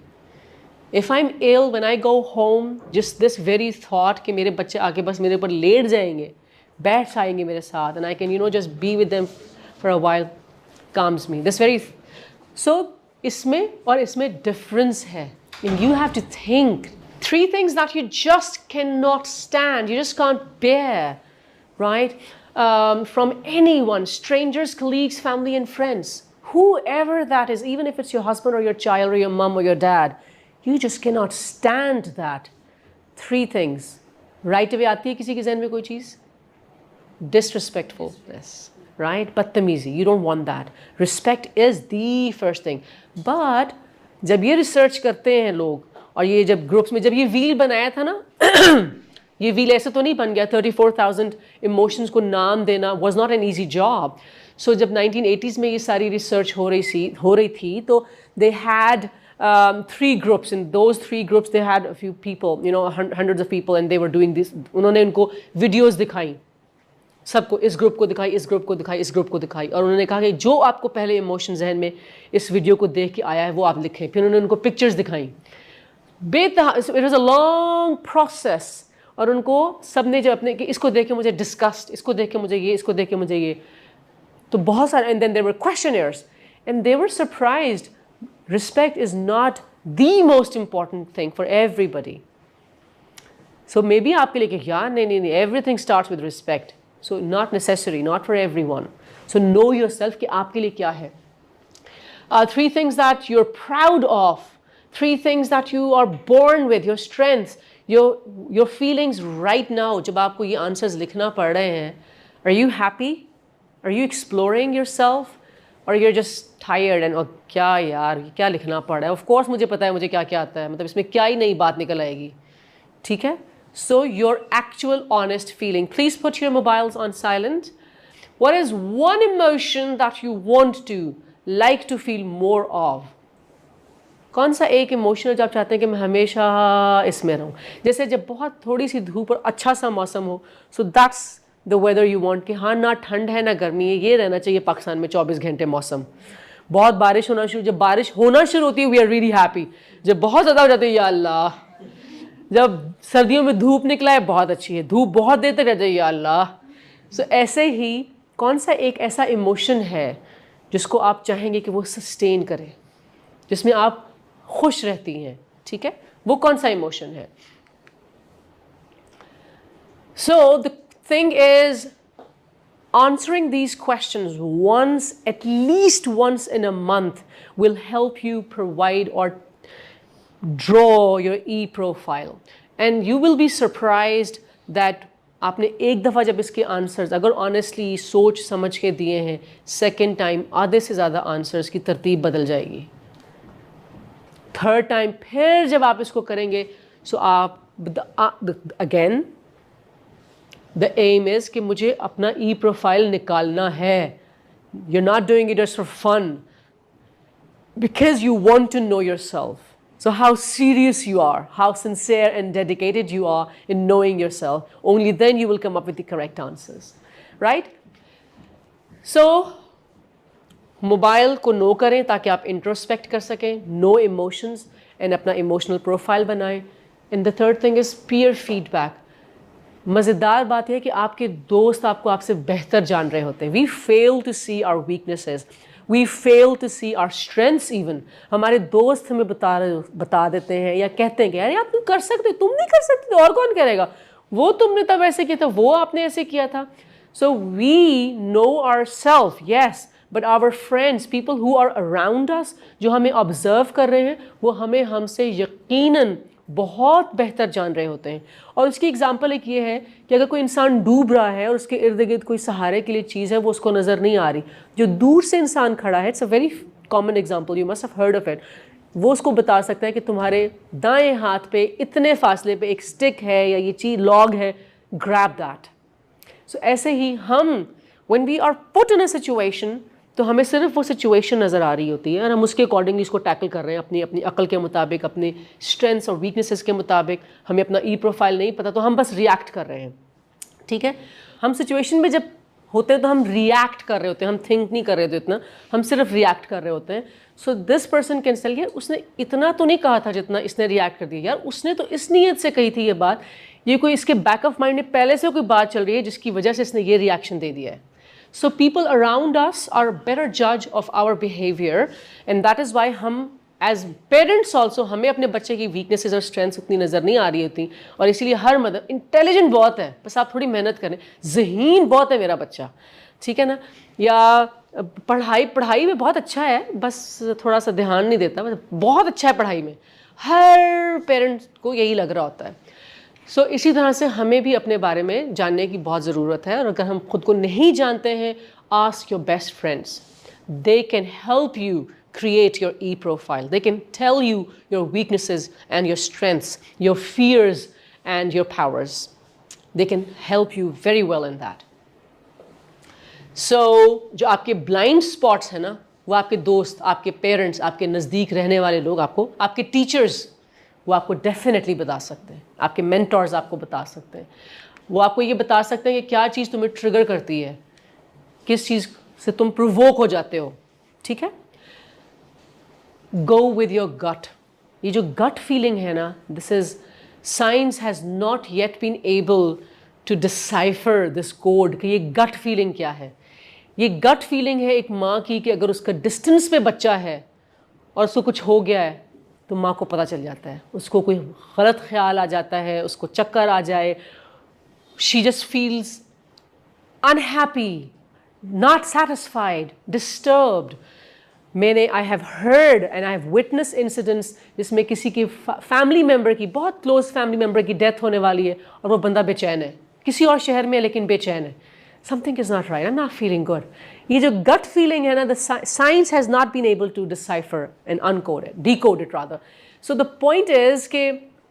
Speaker 1: If I'm ill, when I go home, just this very thought कि मेरे बच्चे आके बस मेरे ऊपर लेट जाएंगे, बैठ जाएंगे मेरे साथ, and I can just be with them for a while, calms me. This very so इसमें और इसमें difference है. And you have to think 3 things that you just cannot stand, you just can't bear, right? From anyone, strangers, colleagues, family, and friends, whoever that is, even if it's your husband or your child or your mom or your dad. You just cannot stand that. 3 things. Right away आती है किसी के ज़हन में कोई चीज़? Disrespectfulness. Right, बदतमीजी, you don't want that. Respect is the first thing. But जब ये रिसर्च करते हैं लोग, और ये जब ग्रुप्स में, जब ये व्हील बनाया था ना ये व्हील ऐसे तो नहीं बन गया. 34,000 इमोशंस को नाम देना was not an easy job. So जब 1980s में ये सारी रिसर्च हो रही थी तो they had 3 groups. In those 3 groups they had a few people, you know, hundreds of people, and they were doing this. उन्होंने उनको वीडियोस दिखाई, सबको, इस ग्रुप को दिखाई, इस ग्रुप को दिखाई, इस ग्रुप को दिखाई, और उन्होंने कहा कि जो आपको पहले इमोशन जहन में इस वीडियो को देख के आया है वो आप लिखें. फिर उन्होंने उनको पिक्चर्स दिखाई. It was a long process. और उनको सब ने जब अपने कि इसको देख के मुझे डिस्कस्ट, इसको देख के मुझे ये, इसको देख के मुझे ये, तो बहुत सारे. And then there were questioners and they were surprised. Respect is not the most important thing for everybody. So maybe आपके लिए कि यार नहीं, everything starts with respect. So not necessary, not for everyone. So know yourself कि आपके लिए क्या है. 3 things that you're proud of. 3 things that you are born with, your strengths, your feelings right now. जब आपको ये answers लिखना पड़ रहे हैं, are you happy? Are you exploring yourself? और you're just tired and और क्या यार क्या लिखना पड़ा है. ऑफ कोर्स मुझे पता है मुझे क्या क्या आता है, मतलब इसमें क्या ही नई बात निकल आएगी. ठीक है. So your actual honest feeling. Please put your mobiles on silent. What is one emotion that you want to like to feel more of. कौन सा एक इमोशन है जो आप चाहते हैं कि मैं हमेशा इसमें रहूँ. जैसे जब बहुत थोड़ी सी धूप और अच्छा सा मौसम हो, so that's the whether you want कि हाँ ना ठंड है ना गर्मी है, ये रहना चाहिए पाकिस्तान में 24 घंटे मौसम. बहुत बारिश होना शुरू, जब बारिश होना शुरू होती है वी आर रियली हैप्पी. जब बहुत ज़्यादा हो जाती है या अल्लाह. जब सर्दियों में धूप निकला है बहुत अच्छी है, धूप बहुत देर तक रहती है या अल्लाह. सो ऐसे ही कौन सा एक ऐसा इमोशन है जिसको आप चाहेंगे कि वो सस्टेन करे, जिसमें आप खुश रहती हैं. ठीक है, वो कौन सा इमोशन है. So the thing is, answering these questions once, at least once in a month, will help you provide or draw your e-profile. And you will be surprised that आपने एक दफ़ा जब इसके आंसर्स अगर ऑनेस्टली सोच समझ के दिए हैं, सेकेंड टाइम आधे से ज़्यादा आंसर्स की तरतीब बदल जाएगी. थर्ड टाइम फिर जब आप इसको करेंगे, सो आप अगेन द एम इज़ कि मुझे अपना ई प्रोफाइल निकालना है. You are not doing it just for fun, because you want to know yourself. So how serious you are, how sincere and dedicated you are in knowing yourself. Only then you will come up with the correct answers, right? So mobile को no करें ताकि आप introspect कर सकें, no emotions, and अपना emotional profile बनाएं. And the third thing is peer feedback. मज़ेदार बात है कि आपके दोस्त आपको आपसे बेहतर जान रहे होते हैं. We fail to see our weaknesses, we fail to see our strengths. Even हमारे दोस्त हमें बता देते हैं या कहते हैं कि यार आप तुम कर सकते, तुम नहीं कर सकते तो और कौन करेगा, वो तुमने तब ऐसे किया था, वो आपने ऐसे किया था. So we know our self, yes, but our friends, people who are around us, जो हमें ऑब्जर्व कर रहे हैं, वो हमें हमसे यकीनन बहुत बेहतर जान रहे होते हैं. और उसकी एग्जांपल एक ये है कि अगर कोई इंसान डूब रहा है और उसके इर्द गिर्द कोई सहारे के लिए चीज़ है वो उसको नज़र नहीं आ रही, जो दूर से इंसान खड़ा है, it's a very common example, you must have heard of it, वो उसको बता सकता है कि तुम्हारे दाएं हाथ पे इतने फासले पे एक स्टिक है या ये चीज़ लॉग है, ग्रैब दैट. सो ऐसे ही हम when we are put in a situation, तो हमें सिर्फ वो सिचुएशन नज़र आ रही होती है और हम उसके अकॉर्डिंगली इसको टैकल कर रहे हैं, अपनी अपनी अकल के मुताबिक, अपने स्ट्रेंथ्स और वीकनेसेस के मुताबिक. हमें अपना ई प्रोफाइल नहीं पता तो हम बस रिएक्ट कर रहे हैं. ठीक है, हम सिचुएशन में जब होते हैं तो हम रिएक्ट कर रहे होते हैं, हम थिंक नहीं कर रहे होते इतना, हम सिर्फ रिएक्ट कर रहे होते हैं. So this person can tell यार उसने इतना तो नहीं कहा था जितना इसने रिएक्ट कर दिया, यार उसने तो इस नीयत से कही थी ये बात, ये कोई इसके बैक ऑफ माइंड में पहले से कोई बात चल रही है जिसकी वजह से इसने ये रिएक्शन दे दिया है. So people around us are a better judge of our behavior, and that is why हम as parents also हमें अपने बच्चे की weaknesses और strengths उतनी नज़र नहीं आ रही होती, और इसीलिए हर मदर intelligent बहुत है, बस आप थोड़ी मेहनत करें, ज़हीन बहुत है मेरा बच्चा, ठीक है ना, या पढ़ाई में बहुत अच्छा है बस थोड़ा सा ध्यान नहीं देता, बस बहुत अच्छा है पढ़ाई में, हर पेरेंट्स को यही लग रहा होता है. सो इसी तरह से हमें भी अपने बारे में जानने की बहुत ज़रूरत है, और अगर हम खुद को नहीं जानते हैं, ask your best friends. They can help you create your e-profile. They can tell you your weaknesses and your strengths, your fears and your powers. They can help you very well in that. So जो आपके blind spots हैं ना, वो आपके दोस्त, आपके parents, आपके नज़दीक रहने वाले लोग आपको, आपके टीचर्स, वो आपको डेफिनेटली बता सकते हैं. आपके मेंटर्स आपको बता सकते हैं. वो आपको ये बता सकते हैं कि क्या चीज़ तुम्हें ट्रिगर करती है, किस चीज़ से तुम प्रोवोक हो जाते हो. ठीक है. Go with your gut. ये जो गट फीलिंग है ना, this is science has not yet been able to decipher this code कि ये गट फीलिंग क्या है. ये गट फीलिंग है एक माँ की कि अगर उसका डिस्टेंस पे बच्चा है और उसको कुछ हो गया है तो माँ को पता चल जाता है. उसको कोई गलत ख्याल आ जाता है, उसको चक्कर आ जाए, she just feels unhappy, not satisfied, disturbed. I have heard and I have witness incidents जिसमें किसी की फैमिली मेम्बर की, बहुत क्लोज फैमिली मेम्बर की डेथ होने वाली है और वो बंदा बेचैन है, किसी और शहर में लेकिन बेचैन है. Something is not right, I am not feeling good. ये जो गट फीलिंग है ना, the science has not been able to decipher and uncode it, decode it rather. So the point is कि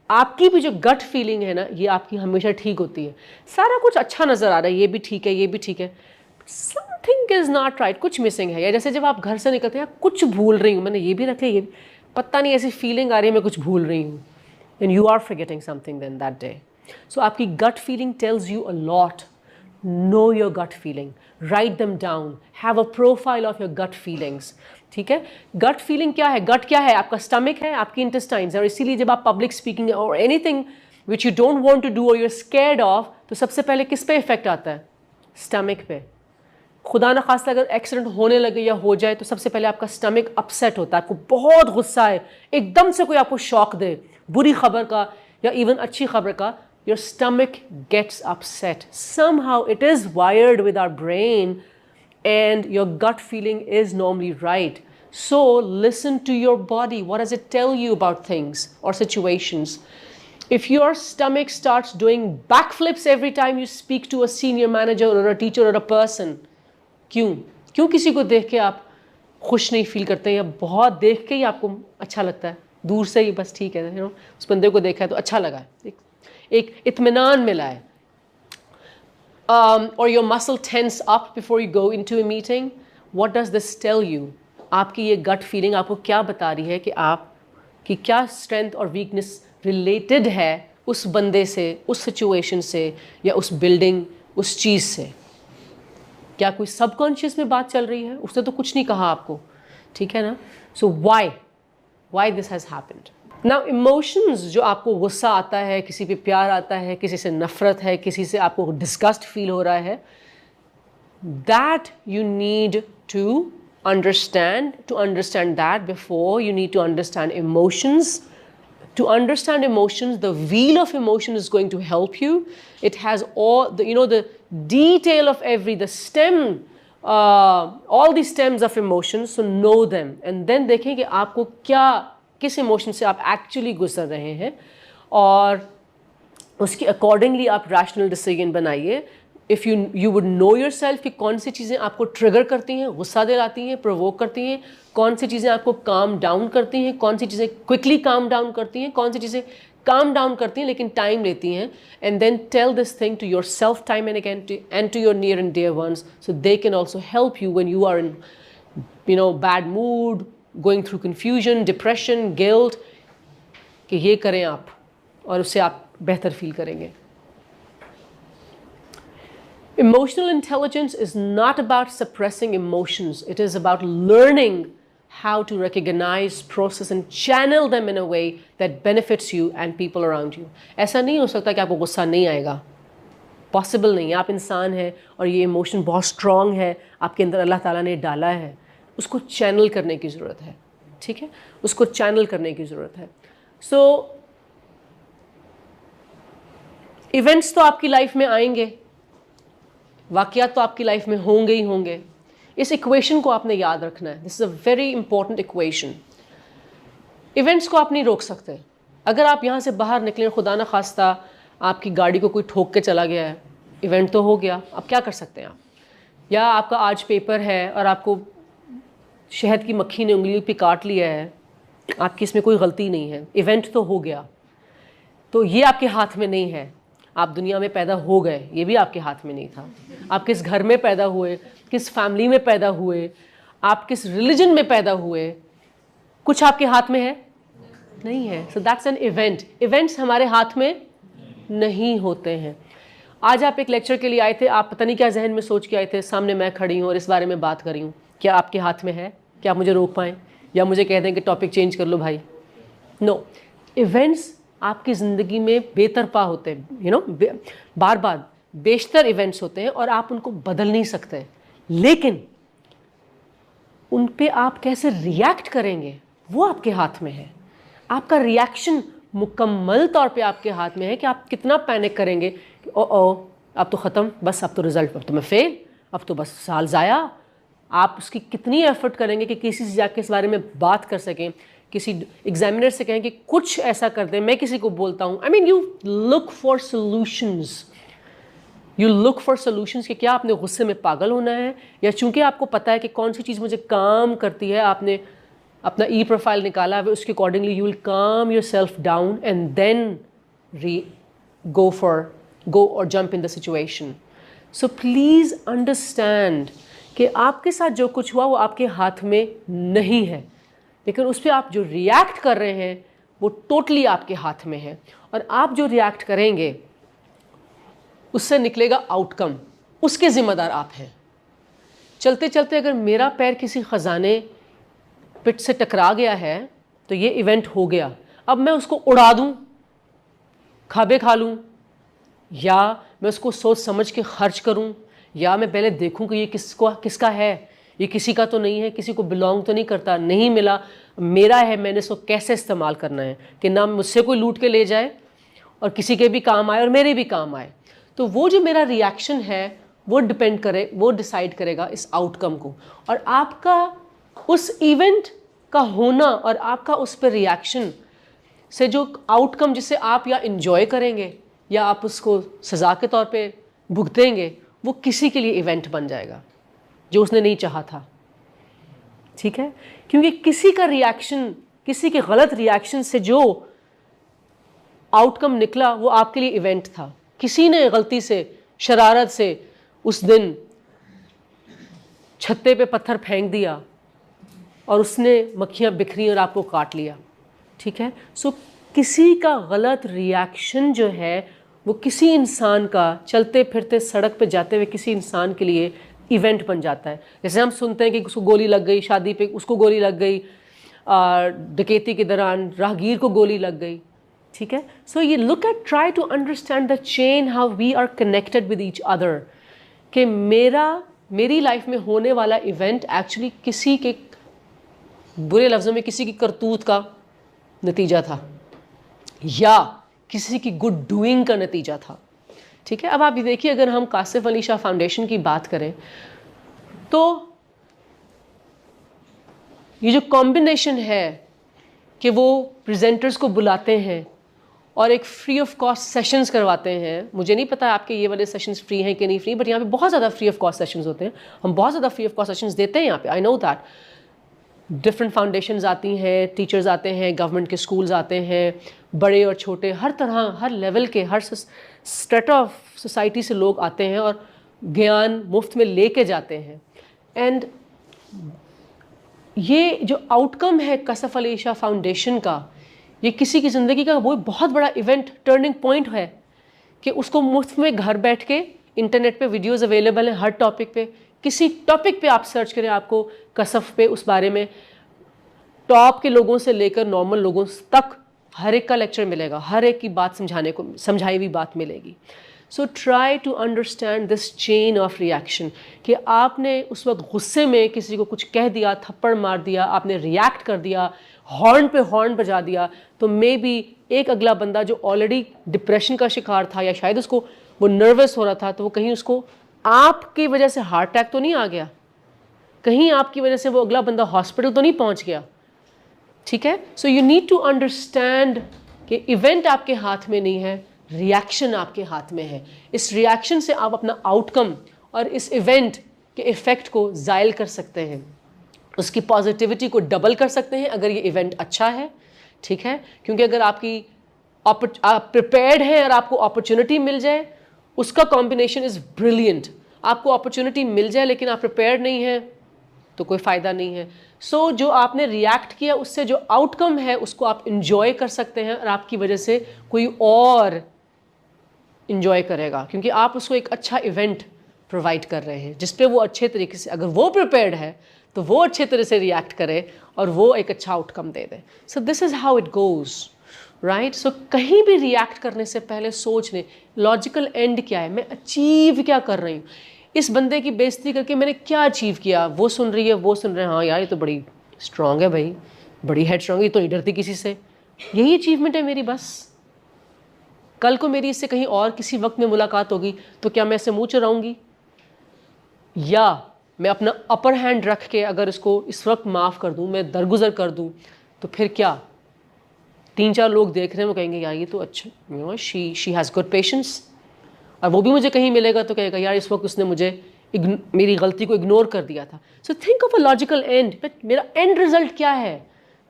Speaker 1: आपकी भी जो गट फीलिंग है ना, ये आपकी हमेशा ठीक होती है. सारा कुछ अच्छा नज़र आ रहा है, ये भी ठीक है, ये भी ठीक है, समथिंग इज़ नॉट राइट, कुछ मिसिंग है. या जैसे जब आप घर से निकलते हैं, कुछ भूल रही हूँ, मैंने ये भी रख लिया, ये पता नहीं ऐसी फीलिंग आ रही है मैं कुछ भूल रही हूँ, and you are forgetting something then that day. So आपकी gut feeling tells you a lot. Know your gut feeling, write them down, have a profile of your gut feelings. ठीक है. गट फीलिंग क्या है? गट क्या है? आपका stomach है, आपकी इंटेस्टाइन्स. और इसीलिए जब आप पब्लिक स्पीकिंग और anything which you don't want to do और यू आर स्कैर्ड ऑफ, तो सबसे पहले किस पे इफेक्ट आता है? स्टमक पे. खुदा न खास्ता अगर एक्सीडेंट होने लगे या हो जाए तो सबसे पहले आपका स्टमक अपसेट होता है, आपको बहुत गुस्सा है, एकदम से कोई आपको शॉक दे बुरी खबर का या इवन अच्छी खबर का, your stomach gets upset. Somehow it is wired with our brain and your gut feeling is normally right. So listen to your body. What does it tell you about things or situations? If your stomach starts doing backflips every time you speak to a senior manager or a teacher or a person, क्यों किसी को देख के आप खुश नहीं feel करते हैं, या बहुत देख के ही आपको अच्छा लगता है, दूर से ही बस ठीक है, उस बंदे को देखा है तो अच्छा लगा है, एक इत्मीनान मिला है. और your muscle tense up before you go into a meeting. What does this tell you? आपकी ये गट फीलिंग आपको क्या बता रही है कि आपकी क्या स्ट्रेंथ और वीकनेस रिलेटेड है उस बंदे से, उस सिचुएशन से, या उस बिल्डिंग, उस चीज़ से? क्या कोई सबकॉन्शियस में बात चल रही है? उसने तो कुछ नहीं कहा आपको, ठीक है ना. So why this has happened. Now emotions, जो आपको गुस्सा आता है, किसी पे प्यार आता है, किसी से नफरत है, किसी से आपको डिस्गस्ट फील हो रहा है, that you need to understand that before you need to understand emotions. To understand emotions, the wheel of emotion is going to help you. It has all the detail of the stem, all the stems of emotions. So know them and then देखें कि आपको किस emotion से आप actually गुजर रहे हैं, और उसके अकॉर्डिंगली आप रैशनल डिसीजन बनाइए. If you would know yourself कि कौन सी चीज़ें आपको ट्रिगर करती हैं, गुस्सा दिलाती हैं, प्रोवोक करती हैं, कौन सी चीज़ें आपको काम डाउन करती हैं, कौन सी चीज़ें क्विकली काम डाउन करती हैं, कौन सी चीज़ें काम डाउन करती हैं लेकिन टाइम लेती हैं. And then tell this thing to yourself time and again and to your near and dear ones, so they can also help you when you are in bad mood, going through confusion, depression, guilt, कि ये करें आप और उससे आप बेहतर feel करेंगे. Emotional intelligence is not about suppressing emotions. It is about learning how to recognize, process and channel them in a way that benefits you and people around you. ऐसा नहीं हो सकता कि आपको गुस्सा नहीं आएगा, पॉसिबल नहीं है. आप इंसान हैं और ये इमोशन बहुत स्ट्रॉन्ग है, आपके अंदर अल्लाह ताला ने डाला है, उसको चैनल करने की ज़रूरत है. ठीक है, उसको चैनल करने की ज़रूरत है. सो इवेंट्स तो आपकी लाइफ में आएंगे, वाक़यात तो आपकी लाइफ में होंगे ही होंगे. इस इक्वेशन को आपने याद रखना है. This is a very important equation. Events को आप नहीं रोक सकते. अगर आप यहाँ से बाहर निकलें, खुदा न खास्ता आपकी गाड़ी को कोई ठोक के चला गया है, इवेंट तो हो गया, अब क्या कर सकते हैं आप? या आपका आज पेपर है और आपको शहद की मक्खी ने उंगली पे काट लिया है, आपकी इसमें कोई गलती नहीं है, इवेंट तो हो गया, तो ये आपके हाथ में नहीं है। आप दुनिया में पैदा हो गए, ये भी आपके हाथ में नहीं था। आप किस घर में पैदा हुए, किस फैमिली में पैदा हुए, आप किस रिलीजन में पैदा हुए, कुछ आपके हाथ में है नहीं है। So that's an event. Events हमारे हाथ में नहीं होते हैं। आज आप एक लेक्चर के लिए आए थे, आप पता नहीं क्या जहन में सोच के आए थे, सामने मैं खड़ी हूँ और इस बारे में बात कर रही हूँ, क्या आपके हाथ में है? क्या आप मुझे रोक पाएँ या मुझे कह दें कि टॉपिक चेंज कर लो भाई? नो, इवेंट्स आपकी ज़िंदगी में बेतरफा होते हैं, बार बार बेशतर इवेंट्स होते हैं और आप उनको बदल नहीं सकते, लेकिन उन पे आप कैसे रिएक्ट करेंगे वो आपके हाथ में है। आपका रिएक्शन मुकम्मल तौर पे आपके हाथ में है कि आप कितना पैनिक करेंगे कि ओ अब तो ख़त्म, बस अब तो रिज़ल्ट, अब तो मैं फेल, अब तो बस साल ज़ाया। आप उसकी कितनी एफर्ट करेंगे कि किसी से जाके इस बारे में बात कर सकें, किसी एग्जामिनर से कहें कि कुछ ऐसा कर दें। मैं किसी को बोलता हूँ, यू लुक फॉर सोल्यूशंस, कि क्या आपने गुस्से में पागल होना है, या चूंकि आपको पता है कि कौन सी चीज़ मुझे काम करती है, आपने अपना ई प्रोफाइल निकाला है, उसके accordingly you will calm yourself down and then go or jump in the situation. So please understand कि आपके साथ जो कुछ हुआ वो आपके हाथ में नहीं है, लेकिन उस पर आप जो रिएक्ट कर रहे हैं वो टोटली आपके हाथ में है। और आप जो रिएक्ट करेंगे उससे निकलेगा आउटकम, उसके ज़िम्मेदार आप हैं। चलते चलते अगर मेरा पैर किसी ख़जाने पिट से टकरा गया है तो ये इवेंट हो गया। अब मैं उसको उड़ा दूँ, खाबे खा लूँ, या मैं उसको सोच समझ के खर्च करूं, या मैं पहले देखूं कि ये किसका है, ये किसी का तो नहीं है, किसी को बिलोंग तो नहीं करता, नहीं मिला, मेरा है, मैंने इसको कैसे इस्तेमाल करना है कि ना मुझसे कोई लूट के ले जाए और किसी के भी काम आए और मेरे भी काम आए। तो वो जो मेरा रिएक्शन है वो डिसाइड करेगा इस आउटकम को। और आपका उस इवेंट का होना और आपका उस पर रिएक्शन से जो आउटकम, जिसे आप या इंजॉय करेंगे या आप उसको सज़ा के तौर पे भुगतेंगे, वो किसी के लिए इवेंट बन जाएगा जो उसने नहीं चाहा था। ठीक है, क्योंकि किसी का रिएक्शन, किसी के गलत रिएक्शन से जो आउटकम निकला वो आपके लिए इवेंट था। किसी ने गलती से, शरारत से उस दिन छत्ते पे पत्थर फेंक दिया और उसने मक्खियाँ बिखरी और आपको काट लिया। ठीक है, सो किसी का गलत रिएक्शन जो है वो किसी इंसान का, चलते फिरते सड़क पे जाते हुए किसी इंसान के लिए इवेंट बन जाता है। जैसे हम सुनते हैं कि उसको गोली लग गई, शादी पे उसको गोली लग गई, डकैती के दौरान राहगीर को गोली लग गई। ठीक है, सो ये look at, try to understand the chain, how we are connected with each other, कि मेरी लाइफ में होने वाला इवेंट एक्चुअली किसी के, बुरे लफ्ज़ों में, किसी की करतूत का नतीजा था या किसी की गुड डूइंग का नतीजा था। ठीक है, अब आप ये देखिए, अगर हम कासिफ अली शाह फाउंडेशन की बात करें तो ये जो कॉम्बिनेशन है कि वो प्रेजेंटर्स को बुलाते हैं और एक फ्री ऑफ कॉस्ट सेशंस करवाते हैं। मुझे नहीं पता आपके ये वाले सेशंस फ्री हैं कि नहीं फ्री, बट यहाँ पे बहुत ज़्यादा फ्री ऑफ कॉस्ट सेशंस होते हैं। हम बहुत ज़्यादा फ्री ऑफ कॉस्ट सेशंस देते हैं यहाँ पे, I know that. Different foundations आती हैं, टीचर्स आते हैं, गवर्नमेंट के स्कूल्स आते हैं, बड़े और छोटे, हर तरह, हर लेवल के, हर स्ट्रेटा ऑफ सोसाइटी से लोग आते हैं और ज्ञान मुफ्त में लेके जाते हैं। एंड ये जो आउटकम है कासिफ अली शाह फाउंडेशन का, ये किसी की ज़िंदगी का वो बहुत बड़ा इवेंट, टर्निंग पॉइंट है कि उसको मुफ्त में घर बैठ के इंटरनेट पे वीडियोस अवेलेबल हैं हर टॉपिक पे। किसी टॉपिक पे आप सर्च करें, आपको कसफ पे उस बारे में टॉप के लोगों से लेकर नॉर्मल लोगों तक हर एक का लेक्चर मिलेगा, हर एक की बात समझाई हुई बात मिलेगी। So try to understand this chain of reaction कि आपने उस वक्त गुस्से में किसी को कुछ कह दिया, थप्पड़ मार दिया, आपने रिएक्ट कर दिया, हॉर्न पे हॉर्न बजा दिया, तो मे बी एक अगला बंदा जो ऑलरेडी डिप्रेशन का शिकार था या शायद उसको वो नर्वस हो रहा था, तो वो कहीं उसको आपकी वजह से हार्ट अटैक तो नहीं आ गया, कहीं आपकी वजह से वो अगला बंदा हॉस्पिटल तो नहीं पहुंच गया। ठीक है, so you need to understand कि इवेंट आपके हाथ में नहीं है, रिएक्शन आपके हाथ में है। इस रिएक्शन से आप अपना आउटकम और इस इवेंट के इफ़ेक्ट को ज़ायल कर सकते हैं, उसकी पॉजिटिविटी को डबल कर सकते हैं अगर ये इवेंट अच्छा है, ठीक है। क्योंकि अगर आप प्रिपेयर्ड हैं और आपको अपॉर्चुनिटी मिल जाए, उसका कॉम्बिनेशन इज़ ब्रिलियंट। आपको अपॉर्चुनिटी मिल जाए लेकिन आप प्रिपेयर्ड नहीं हैं तो कोई फ़ायदा नहीं है। सो जो आपने रिएक्ट किया उससे जो आउटकम है उसको आप इंजॉय कर सकते हैं और आपकी वजह से कोई और इंजॉय करेगा, क्योंकि आप उसको एक अच्छा इवेंट प्रोवाइड कर रहे हैं जिस पे वो अच्छे तरीके से, अगर वो प्रिपेयर्ड है तो वो अच्छे तरह से रिएक्ट करे और वो एक अच्छा आउटकम दे दे। So this is how it goes, right. So कहीं भी रिएक्ट करने से पहले सोच लें लॉजिकल एंड क्या है, मैं अचीव क्या कर रही हूँ, इस बंदे की बेइज्जती करके मैंने क्या अचीव किया। वो सुन रही है, वो सुन रहे हैं, हाँ यार ये तो बड़ी स्ट्रांग है भाई, बड़ी हेड स्ट्रांग, ये तो नहीं डरती किसी से, यही अचीवमेंट है मेरी बस। कल को मेरी इससे कहीं और किसी वक्त में मुलाकात होगी तो क्या मैं इससे मुँह चुराऊँगी, या मैं अपना अपर हैंड रख के अगर इसको इस वक्त माफ़ कर दूँ, मैं दरगुजर कर दूँ, तो फिर क्या 3-4 लोग देख रहे हैं वो कहेंगे यार ये तो अच्छा, you know she has good patience. और वो भी मुझे कहीं मिलेगा तो कहेगा यार इस वक्त उसने मुझे मेरी गलती को इग्नोर कर दिया था। So think of a logical and, मेरा एंड रिजल्ट क्या है,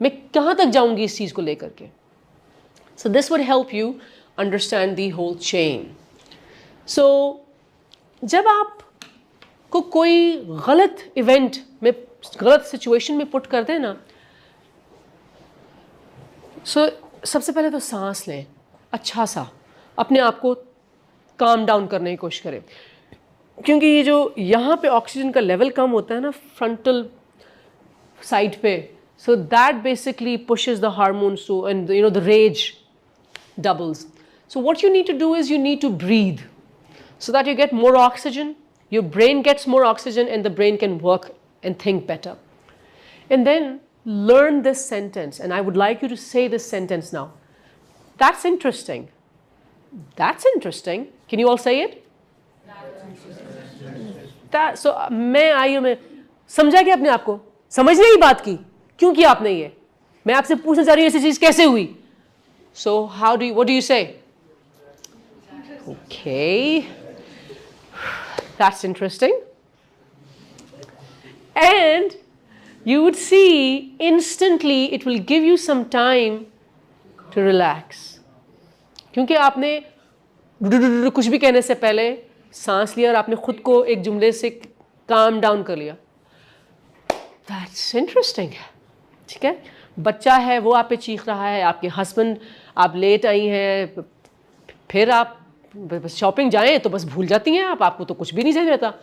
Speaker 1: मैं कहाँ तक जाऊँगी इस चीज़ को लेकर के। So this would help you understand the whole chain. So जब आप को कोई गलत इवेंट में, गलत सिचुएशन में पुट कर दे ना, सो सबसे पहले तो सांस लें, अच्छा सा अपने आप को काम डाउन करने की कोशिश करें, क्योंकि ये जो यहाँ पे ऑक्सीजन का लेवल कम होता है ना फ्रंटल साइड पे, so that basically pushes the hormones to, and you know the rage doubles. So what you need to do is you need to breathe so that you get more oxygen, your brain gets more oxygen and the brain can work and think better. And then learn this sentence, and I would like you to say this sentence now. That's interesting. That's interesting. Can you all say it? That, so मैं आई हूँ, मैं समझा क्या अपने आप को, समझने की बात की, क्यों किया आपने ये, मैं आपसे पूछना चाह रही हूँ ऐसी चीज़ कैसे हुई। So what do you say? Okay, that's interesting. And you would see instantly it will give you some time to relax. क्योंकि आपने कुछ भी कहने से पहले सांस लिया और आपने खुद को एक जुमले से काम डाउन कर लिया। That's interesting. ठीक है, बच्चा है वो आप पे चीख रहा है, आपके हस्बैंड, आप लेट आई हैं, फिर आप शॉपिंग जाएं तो बस भूल जाती हैं आप, आपको तो कुछ भी नहीं समझ आता।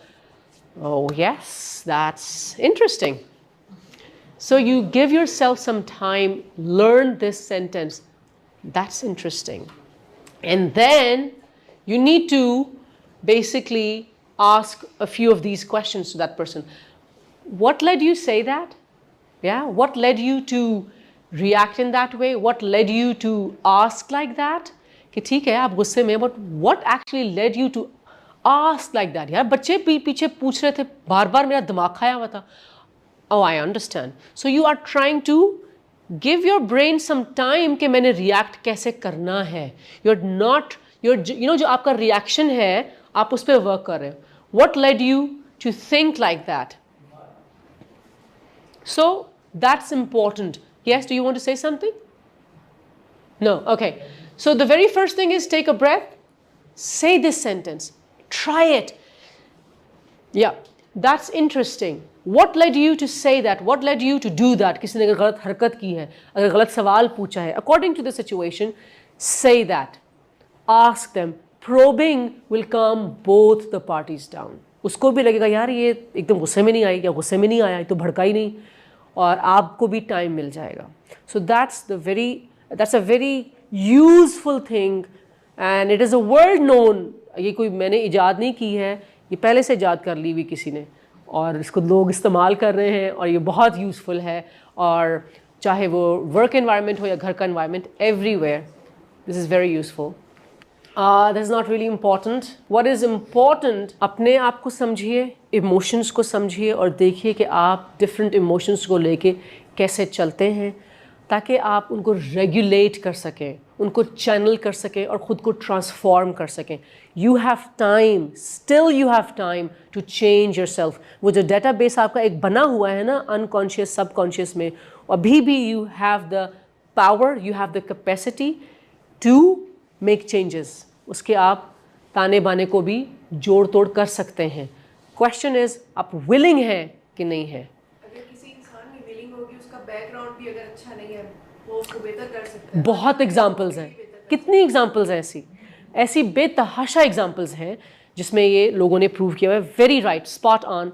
Speaker 1: Oh yes, that's interesting. So you give yourself some time, learn this sentence, that's interesting, and then you need to basically ask a few of these questions to that person. What led you say that? Yeah, what led you to react in that way? What led you to ask like that? कि ठीक है आप गुस्से में, but what actually led you to ask like that? यार बच्चे पीछे पूछ रहे थे, बार बार मेरा दिमाग खाया हुआ था। Oh, I understand. So you are trying to give your brain some time कि मैंने react कैसे करना है। You're not, you know जो आपका reaction है आप उस पर वर्क कर रहे हो। What led you to think like that? So that's important. Yes, do you want to say something? No, okay. So the very first thing is take a breath, say this sentence, try it. Yeah, that's interesting. What led you to say that? What led you to do that? किसी ने अगर गलत हरकत की है, अगर गलत सवाल पूछा है, according to the situation, say that. Ask them. Probing will calm both the parties down. उसको भी लगेगा यार ये एकदम गुस्से में नहीं आई, या गुस्से में नहीं आया, ये तो भड़का ही नहीं, और आपको भी टाइम मिल जाएगा। So that's a very useful thing and it is a world known. ये कोई मैंने इजाद नहीं की है, ये पहले से इजाद कर ली हुई किसी ने, और इसको लोग इस्तेमाल कर रहे हैं, और ये बहुत यूज़फुल है, और चाहे वो वर्क एनवायरनमेंट हो या घर का environment, everywhere this is very useful. This is not really important. What is important, अपने आप को समझिए, इमोशंस को समझिए, और देखिए कि आप डिफरेंट इमोशंस को लेके कैसे चलते हैं, ताकि आप उनको रेगुलेट कर सकें, उनको चैनल कर सकें और ख़ुद को ट्रांसफॉर्म कर सकें। You have time, still you have time to change yourself. वो जो डेटाबेस आपका एक बना हुआ है ना अनकॉन्शियस सबकॉन्शियस में, अभी भी you have the power, you have the capacity to make changes. उसके आप ताने बाने को भी जोड़ तोड़ कर सकते हैं। क्वेश्चन इज आप विलिंग हैं कि नहीं है।
Speaker 3: अगर किसी इंसान में विलिंग होगी, उसका बैकग्राउंड भी अगर अच्छा नहीं है, वो उसको बेहतर कर सकता है।
Speaker 1: बहुत एग्जांपल्स हैं, कितनी एग्जांपल्स हैं ऐसी बेतहाशा एग्जांपल्स हैं जिसमें ये लोगों ने प्रूव किया है। Very right, spot on.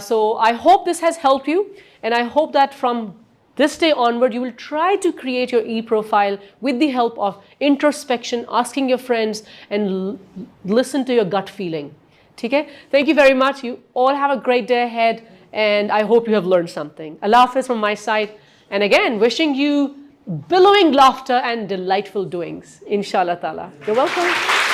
Speaker 1: So I hope this has help you and I hope that from this day onward you will try to create your e-profile with the help of introspection, asking your friends and listen to your gut feeling. Okay? Thank you very much. You all have a great day ahead and I hope you have learned something. Allah Hafiz from my side, and again wishing you billowing laughter and delightful doings, inshallah ta'ala. You're welcome.